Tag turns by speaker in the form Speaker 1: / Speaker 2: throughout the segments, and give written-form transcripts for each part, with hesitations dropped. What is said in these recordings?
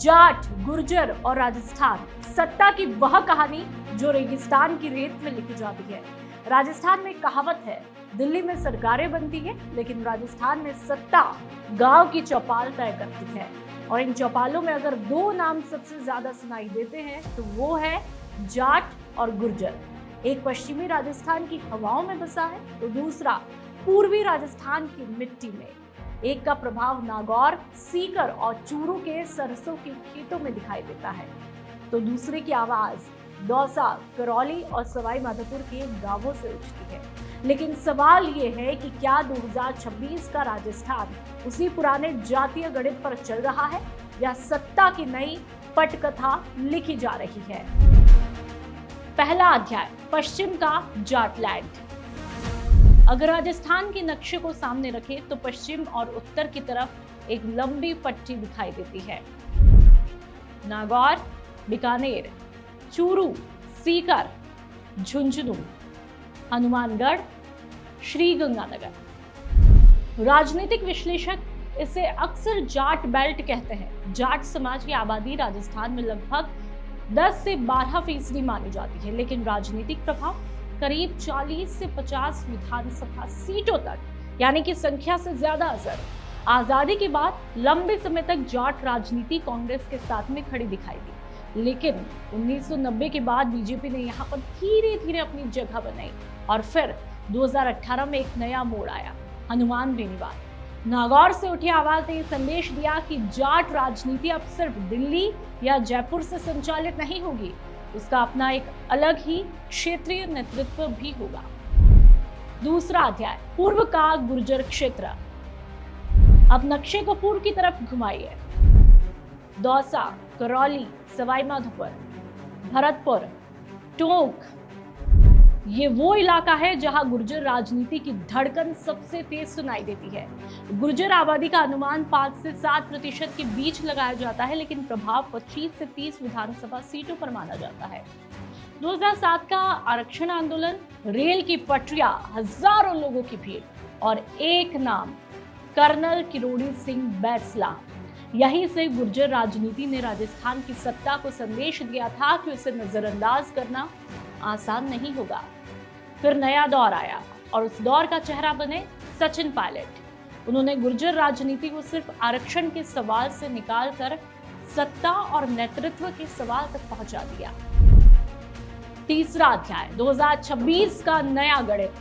Speaker 1: जाट, गुर्जर और राजस्थान, सत्ता की वह कहानी जो रेगिस्तान की रेत में लिखी जाती है। राजस्थान में कहावत है, दिल्ली में सरकारें बनती है लेकिन राजस्थान में सत्ता गांव की चौपाल तय करती है। और इन चौपालों में अगर दो नाम सबसे ज्यादा सुनाई देते हैं तो वो है जाट और गुर्जर। एक पश्चिमी राजस्थान की हवाओं में बसा है तो दूसरा पूर्वी राजस्थान की मिट्टी में। एक का प्रभाव नागौर, सीकर और चूरू के सरसों के खेतों में दिखाई देता है तो दूसरे की आवाज दौसा, करौली और सवाई माधोपुर के गांवों से उठती है। लेकिन सवाल ये है कि क्या 2026 का राजस्थान उसी पुराने जातीय गणित पर चल रहा है या सत्ता की नई पटकथा लिखी जा रही है। पहला अध्याय, पश्चिम का जाटलैंड। अगर राजस्थान के नक्शे को सामने रखें तो पश्चिम और उत्तर की तरफ एक लंबी पट्टी दिखाई देती है। नागौर, बीकानेर, चूरू, सीकर, झुंझुनू, हनुमानगढ़, श्रीगंगानगर। राजनीतिक विश्लेषक इसे अक्सर जाट बेल्ट कहते हैं। जाट समाज की आबादी राजस्थान में लगभग 10 से 12% मानी जाती है, लेकिन राजनीतिक प्रभाव करीब 40 से 50 विधानसभा सीटों तक, यानी कि संख्या से ज्यादा असर। आजादी के बाद लंबे समय तक जाट राजनीति कांग्रेस के साथ में खड़ी दिखाई दी, लेकिन 1990 के बाद बीजेपी ने यहाँ पर धीरे धीरे अपनी जगह बनाई और फिर 2018 में एक नया मोड़ आया, हनुमान बेनीवाल। नागौर से उठी आवाज ने ये संदेश दिया कि जाट राजनीति अब सिर्फ दिल्ली या जयपुर से संचालित नहीं होगी, उसका अपना एक अलग ही क्षेत्रीय नेतृत्व भी होगा। दूसरा अध्याय, पूर्व का गुर्जर क्षेत्र। अब नक्शे को पूर्व की तरफ घुमाइए। दौसा, करौली, सवाई माधोपुर, भरतपुर, टोंक, ये वो इलाका है जहां गुर्जर राजनीति की धड़कन सबसे तेज सुनाई देती है। गुर्जर आबादी का अनुमान 5 से 7% के बीच लगाया जाता है, लेकिन प्रभाव 25 से 30 विधानसभा सीटों पर माना जाता है। 2007 का आरक्षण आंदोलन, रेल की पटरियां, हजारों लोगों की भीड़ और एक नाम, कर्नल किरोड़ी सिंह बैसला। यहीं से गुर्जर राजनीति ने राजस्थान की सत्ता को संदेश दिया था कि उसे नजरअंदाज करना आसान नहीं होगा। फिर नया दौर आया और उस दौर का चेहरा बने सचिन पायलट। उन्होंने गुर्जर राजनीति को सिर्फ आरक्षण के सवाल से निकालकर सत्ता और नेतृत्व के सवाल तक पहुंचा दिया। तीसरा अध्याय, 2026 का नया गणित।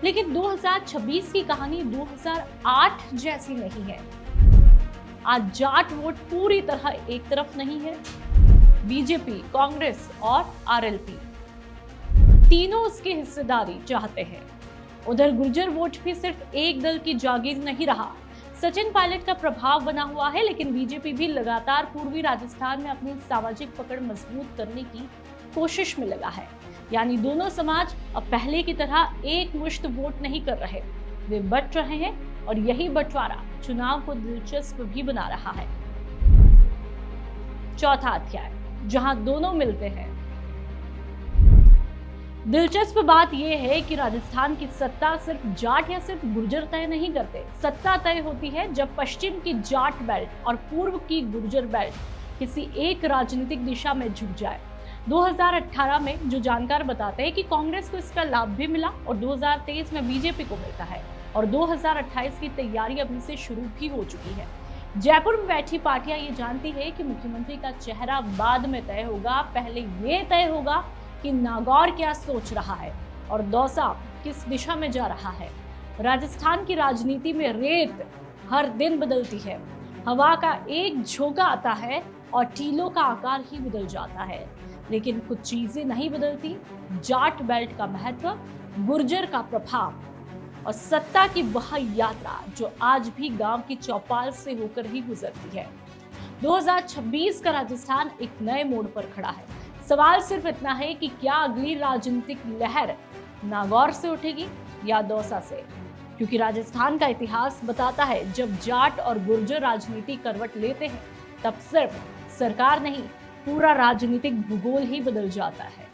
Speaker 1: लेकिन 2026 की कहानी 2008 जैसी नहीं है। आज जाट वोट पूरी तरह एक तरफ नहीं है। बीजेपी, कांग्रेस और आरएलपी तीनों उसकी हिस्सेदारी चाहते हैं। उधर गुर्जर वोट भी सिर्फ एक दल की जागीर नहीं रहा। सचिन पायलट का प्रभाव बना हुआ है, लेकिन बीजेपी भी लगातार पूर्वी राजस्थान में अपनी सामाजिक पकड़ मजबूत करने की कोशिश में लगा है। यानी दोनों समाज अब पहले की तरह एक मुश्त वोट नहीं कर रहे, वे बंट रहे हैं और यही बंटवारा चुनाव को दिलचस्प भी बना रहा है। चौथा अध्याय, जहां दोनों मिलते हैं। दिलचस्प बात यह है कि राजस्थान की सत्ता सिर्फ जाट या सिर्फ गुर्जर तय नहीं करते। सत्ता तय होती है जब पश्चिम की जाट बेल्ट और पूर्व की गुर्जर बेल्ट किसी एक राजनीतिक दिशा में झुक जाए। 2018 में जो जानकार बताते हैं कि कांग्रेस को इसका लाभ भी मिला और 2023 में बीजेपी को मिलता है और 2028 की तैयारी अभी से शुरू भी हो चुकी है। जयपुर में बैठी पार्टियां ये जानती है कि मुख्यमंत्री का चेहरा बाद में तय होगा, पहले ये तय होगा कि नागौर क्या सोच रहा है और दौसा किस दिशा में जा रहा है। राजस्थान की राजनीति में रेत हर दिन बदलती है। हवा का एक झोंका आता है और टीलों का आकार ही बदल जाता है, लेकिन कुछ चीजें नहीं बदलती। जाट बेल्ट का महत्व, गुर्जर का प्रभाव और सत्ता की वह यात्रा जो आज भी गांव की चौपाल से होकर ही गुजरती है। 2026 का राजस्थान एक नए मोड़ पर खड़ा है। सवाल सिर्फ इतना है कि क्या अगली राजनीतिक लहर नागौर से उठेगी या दौसा से, क्योंकि राजस्थान का इतिहास बताता है जब जाट और गुर्जर राजनीति करवट लेते हैं तब सिर्फ सरकार नहीं, पूरा राजनीतिक भूगोल ही बदल जाता है।